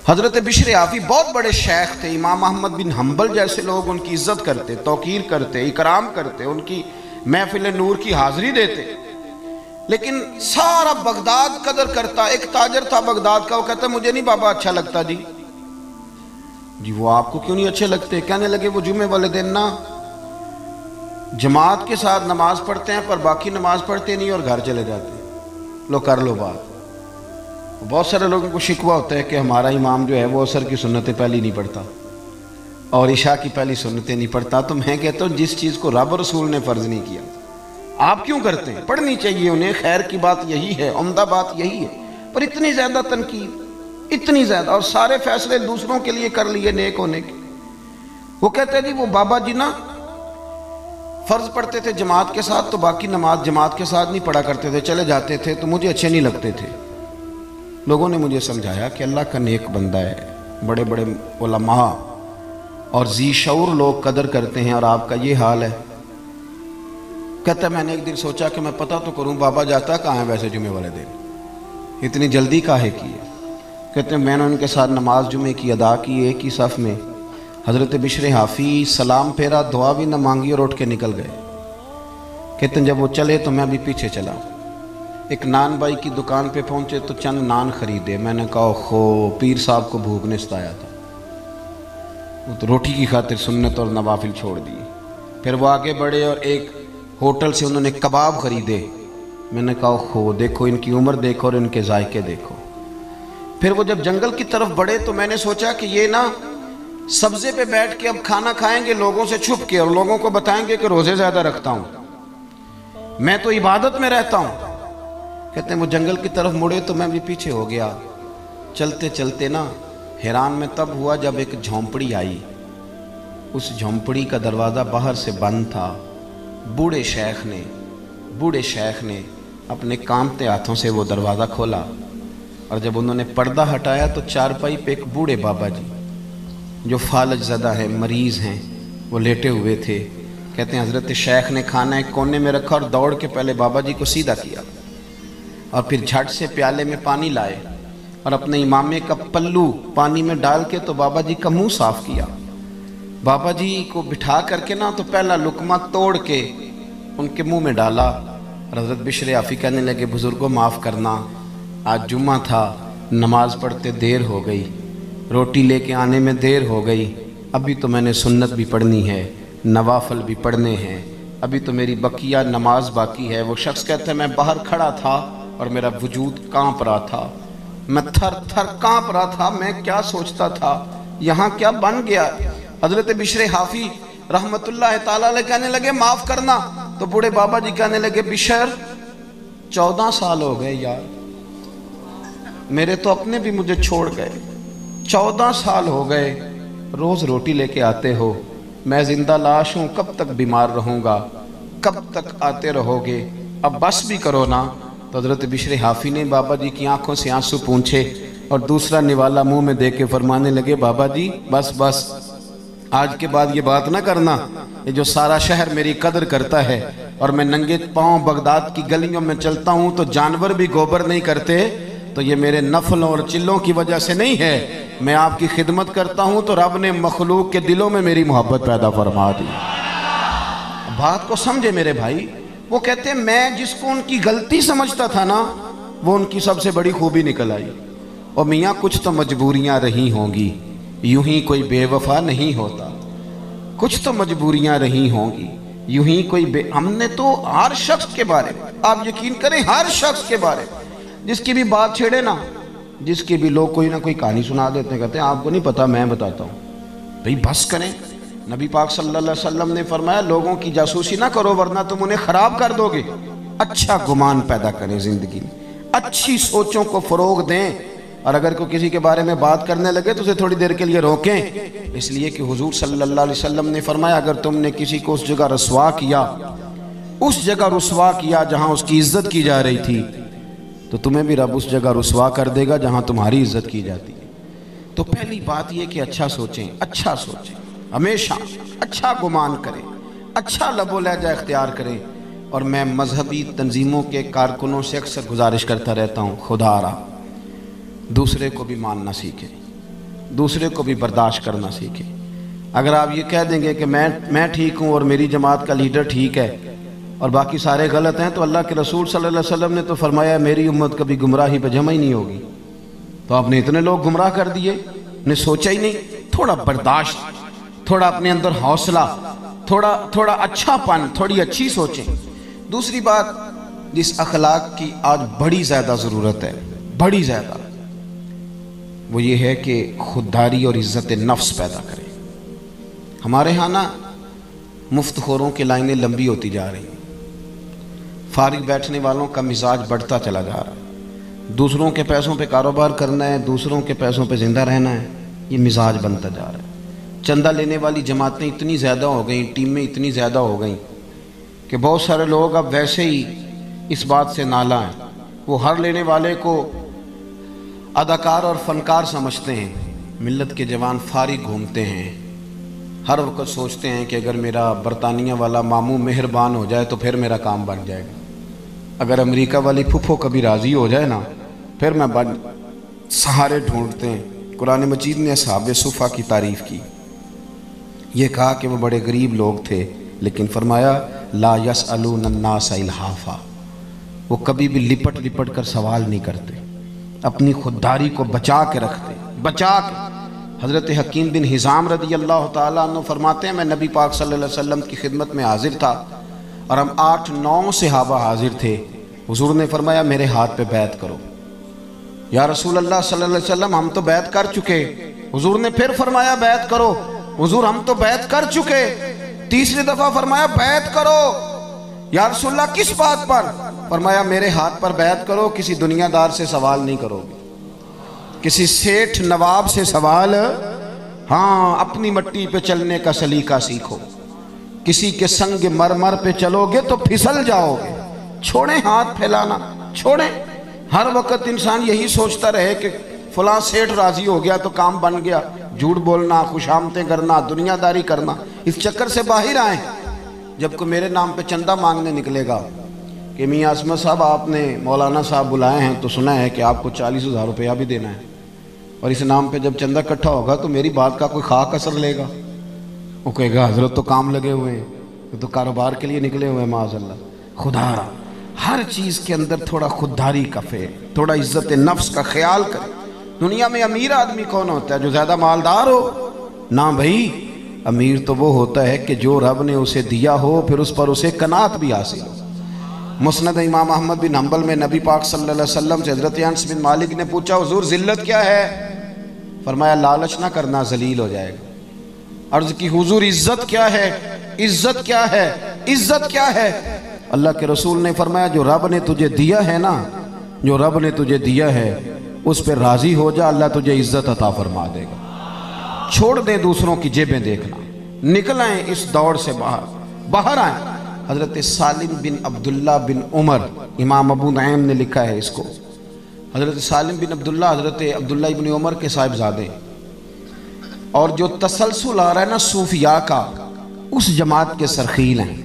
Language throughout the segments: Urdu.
حضرت بشر حافی بہت بڑے شیخ تھے، امام احمد بن حنبل جیسے لوگ ان کی عزت کرتے، توقیر کرتے، اکرام کرتے، ان کی محفل نور کی حاضری دیتے، لیکن سارا بغداد قدر کرتا۔ ایک تاجر تھا بغداد کا، وہ کہتا مجھے نہیں بابا اچھا لگتا جی وہ آپ کو کیوں نہیں اچھے لگتے؟ کہنے لگے وہ جمعے والے دن نا جماعت کے ساتھ نماز پڑھتے ہیں پر باقی نماز پڑھتے نہیں اور گھر چلے جاتے ہیں، لو کر لو بات۔ بہت سارے لوگوں کو شکوہ ہوتا ہے کہ ہمارا امام جو ہے وہ عصر کی سنتیں پہلی نہیں پڑھتا اور عشاء کی پہلی سنتیں نہیں پڑھتا، تو میں کہتا ہوں جس چیز کو رب رسول نے فرض نہیں کیا آپ کیوں کرتے ہیں؟ پڑھنی چاہیے انہیں، خیر کی بات یہی ہے، عمدہ بات یہی ہے، پر اتنی زیادہ تنقید، اتنی زیادہ، اور سارے فیصلے دوسروں کے لیے کر لیے نیک ہونے کے۔ وہ کہتے ہیں جی وہ بابا جی نا فرض پڑھتے تھے جماعت کے ساتھ تو باقی نماز جماعت کے ساتھ نہیں پڑھا کرتے تھے، چلے جاتے تھے تو مجھے اچھے نہیں لگتے تھے۔ لوگوں نے مجھے سمجھایا کہ اللہ کا نیک بندہ ہے، بڑے بڑے علماء اور ذی شعور لوگ قدر کرتے ہیں اور آپ کا یہ حال ہے۔ کہتا ہے میں نے ایک دن سوچا کہ میں پتہ تو کروں بابا جاتا کہاں ہے ویسے جمعے والے دن، اتنی جلدی کاہے کی ہے؟ کہتے ہیں میں نے ان کے ساتھ نماز جمعے کی ادا کی، ایک ہی صف میں۔ حضرت بشر حافی سلام پھیرا، دعا بھی نہ مانگی اور اٹھ کے نکل گئے۔ کہتے ہیں جب وہ چلے تو میں بھی پیچھے چلا، ایک نان بائی کی دکان پہ پہنچے تو چند نان خریدے۔ میں نے کہا خو پیر صاحب کو بھوک نے ستایا تھا، وہ تو روٹی کی خاطر سنت اور نوافل چھوڑ دی۔ پھر وہ آگے بڑھے اور ایک ہوٹل سے انہوں نے کباب خریدے۔ میں نے کہا خو دیکھو ان کی عمر دیکھو اور ان کے ذائقے دیکھو۔ پھر وہ جب جنگل کی طرف بڑھے تو میں نے سوچا کہ یہ نا سبزے پہ بیٹھ کے اب کھانا کھائیں گے لوگوں سے چھپ کے، اور لوگوں کو بتائیں گے کہ روزے زیادہ رکھتا ہوں، میں تو عبادت میں رہتا ہوں۔ کہتے ہیں وہ جنگل کی طرف مڑے تو میں بھی پیچھے ہو گیا۔ چلتے چلتے نا حیران میں تب ہوا جب ایک جھونپڑی آئی، اس جھونپڑی کا دروازہ باہر سے بند تھا۔ بوڑھے شیخ نے اپنے کانپتے ہاتھوں سے وہ دروازہ کھولا، اور جب انہوں نے پردہ ہٹایا تو چارپائی پہ ایک بوڑھے بابا جی جو فالج زدہ ہیں، مریض ہیں، وہ لیٹے ہوئے تھے۔ کہتے ہیں حضرت شیخ نے کھانا ایک کونے میں رکھا اور دوڑ کے پہلے بابا جی کو سیدھا کیا اور پھر جھٹ سے پیالے میں پانی لائے اور اپنے امامے کا پلو پانی میں ڈال کے تو بابا جی کا منہ صاف کیا۔ بابا جی کو بٹھا کر کے نا تو پہلا لقمہ توڑ کے ان کے منہ میں ڈالا، اور حضرت بشر حافی کہنے لگے بزرگوں معاف کرنا، آج جمعہ تھا، نماز پڑھتے دیر ہو گئی، روٹی لے کے آنے میں دیر ہو گئی، ابھی تو میں نے سنت بھی پڑھنی ہے، نوافل بھی پڑھنے ہیں، ابھی تو میری بقیہ نماز باقی ہے۔ وہ شخص کہتا ہے میں باہر کھڑا تھا اور میرا وجود کانپ رہا تھا، میں تھر تھر کانپ رہا تھا، میں کیا سوچتا تھا، یہاں کیا بن گیا۔ حضرت بشر حافی رحمت اللہ تعالیٰ علیہ کہنے لگے معاف کرنا، تو بوڑھے بابا جی کہنے لگے بشر 14 سال ہو گئے یار، میرے تو اپنے بھی مجھے چھوڑ گئے، 14 سال ہو گئے، روز روٹی لے کے آتے ہو، میں زندہ لاش ہوں، کب تک بیمار رہوں گا، کب تک آتے رہو گے، اب بس بھی کرو نا۔ تو حضرت بشر حافی نے بابا جی کی آنکھوں سے آنسو پونچھے اور دوسرا نوالا منہ میں دے کے فرمانے لگے بابا جی بس بس، آج کے بعد یہ بات نہ کرنا، یہ جو سارا شہر میری قدر کرتا ہے اور میں ننگے پاؤں بغداد کی گلیوں میں چلتا ہوں تو جانور بھی گوبر نہیں کرتے، تو یہ میرے نفل اور چلوں کی وجہ سے نہیں ہے، میں آپ کی خدمت کرتا ہوں تو رب نے مخلوق کے دلوں میں میری محبت پیدا فرما دی۔ بات کو سمجھے میرے بھائی، وہ کہتے ہیں میں جس کو ان کی غلطی سمجھتا تھا نا وہ ان کی سب سے بڑی خوبی نکل آئی۔ اور میاں کچھ تو مجبوریاں رہی ہوں گی، یوں ہی کوئی بے وفا نہیں ہوتا، کچھ تو مجبوریاں رہی ہوں گی، یوں ہی کوئی ہم نے تو ہر شخص کے بارے میں، آپ یقین کریں ہر شخص کے بارے میں جس کی بھی بات چھیڑے نا، جس کی بھی لوگ کوئی نہ کوئی کہانی سنا دیتے ہیں، کہتے ہیں آپ کو نہیں پتا میں بتاتا ہوں، بھئی بس کریں۔ نبی پاک صلی اللہ علیہ وسلم نے فرمایا لوگوں کی جاسوسی نہ کرو ورنہ تم انہیں خراب کر دو گے، اچھا گمان پیدا کریں زندگی میں، اچھی سوچوں کو فروغ دیں، اور اگر کوئی کسی کے بارے میں بات کرنے لگے تو اسے تھوڑی دیر کے لیے روکیں، اس لیے کہ حضور صلی اللہ علیہ وسلم نے فرمایا اگر تم نے کسی کو اس جگہ رسوا کیا جہاں اس کی عزت کی جا رہی تھی تو تمہیں بھی رب اس جگہ رسوا کر دے گا جہاں تمہاری عزت کی جاتی ہے۔ تو پہلی بات یہ کہ اچھا سوچیں، ہمیشہ اچھا گمان کریں، اچھا لب و لہجہ اختیار کریں۔ اور میں مذہبی تنظیموں کے کارکنوں سے اکثر گزارش کرتا رہتا ہوں خدا را دوسرے کو بھی ماننا سیکھیں۔ دوسرے کو بھی برداشت کرنا سیکھیں۔ اگر آپ یہ کہہ دیں گے کہ میں ٹھیک ہوں اور میری جماعت کا لیڈر ٹھیک ہے اور باقی سارے غلط ہیں، تو اللہ کے رسول صلی اللہ علیہ وسلم نے تو فرمایا میری امت کبھی گمراہی پہ جمع ہی نہیں ہوگی۔ تو آپ نے اتنے لوگ گمراہ کر دیے، نے سوچا ہی نہیں۔ تھوڑا برداشت، تھوڑا اپنے اندر حوصلہ، تھوڑا اچھا پن، تھوڑی اچھی سوچیں۔ دوسری بات جس اخلاق کی آج بڑی زیادہ ضرورت ہے، بڑی زیادہ، وہ یہ ہے کہ خودداری اور عزت نفس پیدا کریں۔ ہمارے ہاں نا مفت خوروں کی لائنیں لمبی ہوتی جا رہی ہیں، فارغ بیٹھنے والوں کا مزاج بڑھتا چلا جا رہا ہے، دوسروں کے پیسوں پہ کاروبار کرنا ہے، دوسروں کے پیسوں پہ زندہ رہنا ہے، یہ مزاج بنتا جا رہا ہے۔ چندہ لینے والی جماعتیں اتنی زیادہ ہو گئیں، ٹیمیں اتنی زیادہ ہو گئیں کہ بہت سارے لوگ اب ویسے ہی اس بات سے نالاں ہیں، وہ ہر لینے والے کو اداکار اور فنکار سمجھتے ہیں۔ ملت کے جوان فارغ گھومتے ہیں، ہر وقت سوچتے ہیں کہ اگر میرا برطانیہ والا ماموں مہربان ہو جائے تو پھر میرا کام بن جائے گا، اگر امریکہ والی پھپھو کبھی راضی ہو جائے نا پھر میں سہارے ڈھونڈتے ہیں۔ قرآن مجید نے اصحاب صفا کی تعریف کی، یہ کہا کہ وہ بڑے غریب لوگ تھے، لیکن فرمایا لا یسألون الناس الحافا، وہ کبھی بھی لپٹ لپٹ کر سوال نہیں کرتے، اپنی خودداری کو بچا کے رکھتے، بچا کے۔ حضرت حکیم بن حزام رضی اللہ تعالیٰ عنہ فرماتے ہیں میں نبی پاک صلی اللہ علیہ وسلم کی خدمت میں حاضر تھا اور ہم 8-9 صحابہ حاضر تھے۔ حضور نے فرمایا میرے ہاتھ پہ بیعت کرو۔ یا رسول اللہ صلی اللہ علیہ وسلم ہم تو بیعت کر چکے۔ حضور نے پھر فرمایا بیعت کرو۔ حضور ہم تو بیعت کر چکے۔ تیسری دفعہ فرمایا بیعت کرو۔ یا رسول اللہ کس بات پر؟ فرمایا میرے ہاتھ پر بیعت کرو، کسی دنیا دار سے سوال نہیں کرو گے، کسی سیٹھ نواب سے سوال، ہاں اپنی مٹی پہ چلنے کا سلیقہ سیکھو، کسی کے سنگ مرمر پہ چلو گے تو پھسل جاؤ گے۔ چھوڑیں ہاتھ پھیلانا، چھوڑیں۔ ہر وقت انسان یہی سوچتا رہے کہ فلاں سیٹھ راضی ہو گیا تو کام بن گیا، جھوٹ بولنا، خوشامتیں کرنا، دنیا داری کرنا، اس چکر سے باہر آئیں۔ جب کوئی میرے نام پہ چندہ مانگنے نکلے گا کہ میاں عصمت صاحب آپ نے مولانا صاحب بلائے ہیں تو سنا ہے کہ آپ کو 40,000 روپیہ بھی دینا ہے، اور اس نام پہ جب چندہ اکٹھا ہوگا تو میری بات کا کوئی خاک اثر لے گا؟ وہ کہے گا حضرت تو کام لگے ہوئے ہیں، وہ تو کاروبار کے لیے نکلے ہوئے ہیں معاذ اللہ۔ خدا ہر چیز کے اندر تھوڑا خودداری کا فعل، تھوڑا عزت نفس کا خیال کرے۔ دنیا میں امیر آدمی کون ہوتا ہے؟ جو زیادہ مالدار ہو؟ نہ بھائی، امیر تو وہ ہوتا ہے کہ جو رب نے اسے دیا ہو پھر اس پر اسے قناعت بھی حاصل ہو۔ مسند امام احمد بن حنبل میں نبی پاک صلی اللہ علیہ وسلم سے حضرت انس بن مالک نے پوچھا حضور ذلت کیا ہے؟ فرمایا لالچ نہ کرنا، ذلیل ہو جائے گا۔ عرض کی حضور عزت کیا ہے؟ عزت کیا ہے؟ عزت کیا ہے؟ اللہ کے رسول نے فرمایا جو رب نے تجھے دیا ہے نا، جو رب نے تجھے دیا ہے اس پہ راضی ہو جا، اللہ تجھے عزت عطا فرما دے گا۔ چھوڑ دیں دوسروں کی جیبیں دیکھنا، نکل آئیں اس دوڑ سے باہر آئیں۔ حضرت سالم بن عبداللہ بن عمر، امام ابو نعیم نے لکھا ہے اس کو، حضرت سالم بن عبداللہ حضرت عبداللہ ابن عمر کے صاحبزادے، اور جو تسلسل آ رہا ہے نا صوفیاء کا، اس جماعت کے سرخیل ہیں،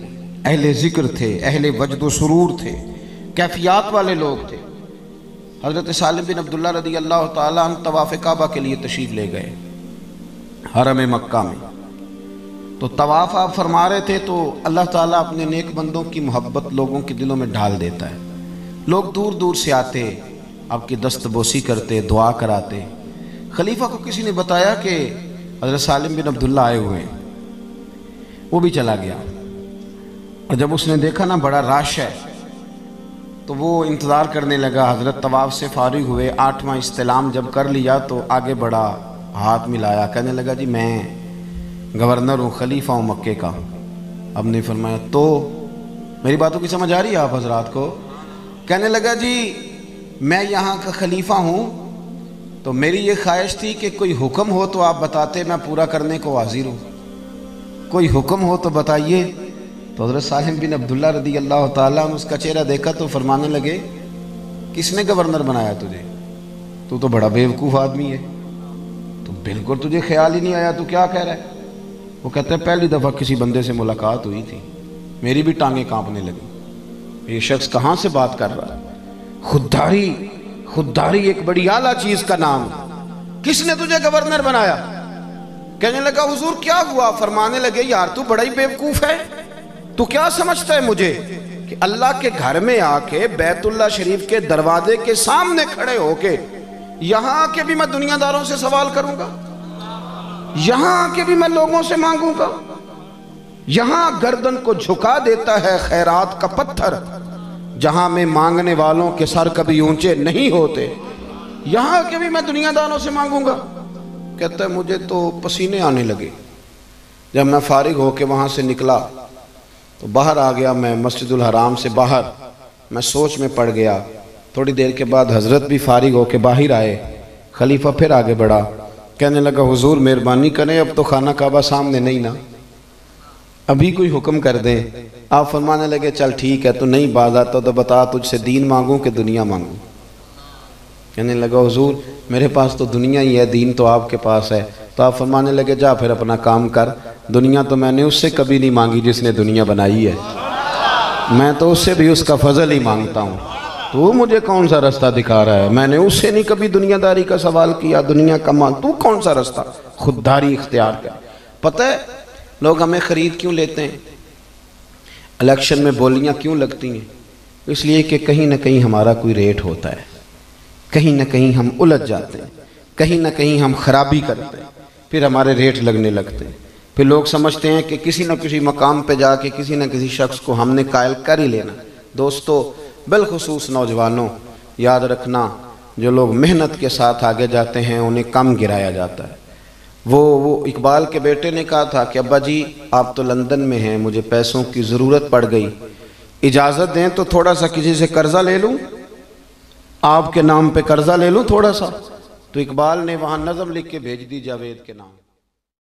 اہل ذکر تھے، اہل وجد و سرور تھے، کیفیات والے لوگ تھے۔ حضرت سالم بن عبداللہ رضی اللہ تعالیٰ عنہ طواف کعبہ کے لیے تشریف لے گئے حرم مکہ میں، تو طواف آپ فرما رہے تھے تو اللہ تعالیٰ اپنے نیک بندوں کی محبت لوگوں کے دلوں میں ڈھال دیتا ہے۔ لوگ دور دور سے آتے، آپ کی دست بوسی کرتے، دعا کراتے۔ خلیفہ کو کسی نے بتایا کہ حضرت سالم بن عبداللہ آئے ہوئے ہیں، وہ بھی چلا گیا، اور جب اس نے دیکھا نا بڑا رش ہے تو وہ انتظار کرنے لگا۔ حضرت طواف سے فارغ ہوئے، 8واں استلام جب کر لیا تو آگے بڑھا، ہاتھ ملایا، کہنے لگا جی میں گورنر ہوں، خلیفہ ہوں مکے کا۔ اب نے فرمایا تو میری باتوں کی سمجھ آ رہی ہے آپ حضرات کو؟ کہنے لگا جی میں یہاں کا خلیفہ ہوں تو میری یہ خواہش تھی کہ کوئی حکم ہو تو آپ بتاتے، میں پورا کرنے کو حاضر ہوں، کوئی حکم ہو تو بتائیے۔ تو حضرت سالم بن عبداللہ رضی اللہ تعالیٰ نے اس کا چہرہ دیکھا تو فرمانے لگے کس نے گورنر بنایا تجھے؟ تو بڑا بیوقوف آدمی ہے، تو بالکل تجھے خیال ہی نہیں آیا، تو کیا کہہ رہا ہے؟ وہ کہتا ہے پہلی دفعہ کسی بندے سے ملاقات ہوئی تھی، میری بھی ٹانگیں کانپنے لگی، یہ شخص کہاں سے بات کر رہا ہے؟ خودداری ایک بڑی اعلیٰ چیز کا نام ہے۔ کس نے تجھے گورنر بنایا؟ کہنے لگا حضور کیا ہوا؟ فرمانے لگے یار تو بڑا ہی بیوقوف ہے، تو کیا سمجھتا ہے مجھے کہ اللہ کے گھر میں آ کے بیت اللہ شریف کے دروازے کے سامنے کھڑے ہو کے یہاں آ کے بھی میں دنیا داروں سے سوال کروں گا؟ یہاں آ کے بھی میں لوگوں سے مانگوں گا؟ یہاں گردن کو جھکا دیتا ہے خیرات کا پتھر، جہاں میں مانگنے والوں کے سر کبھی اونچے نہیں ہوتے، یہاں آ کے بھی میں دنیا داروں سے مانگوں گا؟ کہتا ہے مجھے تو پسینے آنے لگے، جب میں فارغ ہو کے وہاں سے نکلا تو باہر آ گیا، میں مسجد الحرام سے باہر میں سوچ میں پڑ گیا۔ تھوڑی دیر کے بعد حضرت بھی فارغ ہو کے باہر آئے، خلیفہ پھر آگے بڑھا، کہنے لگا حضور مہربانی کریں، اب تو خانہ کعبہ سامنے نہیں نا، ابھی کوئی حکم کر دیں۔ آپ فرمانے لگے چل ٹھیک ہے، تو نہیں باز آتا تو بتا تجھ سے دین مانگوں کہ دنیا مانگوں؟ کہنے لگا حضور میرے پاس تو دنیا ہی ہے، دین تو آپ کے پاس ہے۔ تو آپ فرمانے لگے جا پھر اپنا کام کر، دنیا تو میں نے اس سے کبھی نہیں مانگی جس نے دنیا بنائی ہے، میں تو اس سے بھی اس کا فضل ہی مانگتا ہوں، تو مجھے کون سا رستہ دکھا رہا ہے؟ میں نے اس سے نہیں کبھی دنیا داری کا سوال کیا، دنیا کا مال، تو کون سا رستہ خودداری اختیار کر؟ پتہ ہے لوگ ہمیں خرید کیوں لیتے ہیں؟ الیکشن میں بولیاں کیوں لگتی ہیں؟ اس لیے کہ کہیں نہ کہیں ہمارا کوئی ریٹ ہوتا ہے، کہیں نہ کہیں ہم الجھ جاتے ہیں، کہیں نہ کہیں ہم خرابی کرتے ہیں، پھر ہمارے ریٹ لگنے لگتے ہیں، پھر لوگ سمجھتے ہیں کہ کسی نہ کسی مقام پہ جا کے کسی نہ کسی شخص کو ہم نے قائل کر ہی لینا۔ دوستو بالخصوص نوجوانوں یاد رکھنا، جو لوگ محنت کے ساتھ آگے جاتے ہیں انہیں کم گرایا جاتا ہے۔ وہ اقبال کے بیٹے نے کہا تھا کہ ابا جی آپ تو لندن میں ہیں، مجھے پیسوں کی ضرورت پڑ گئی، اجازت دیں تو تھوڑا سا کسی سے قرضہ لے لوں، آپ کے نام پہ قرضہ لے لوں تھوڑا سا؟ تو اقبال نے وہاں نظم لکھ کے بھیج دی جاوید کے نام۔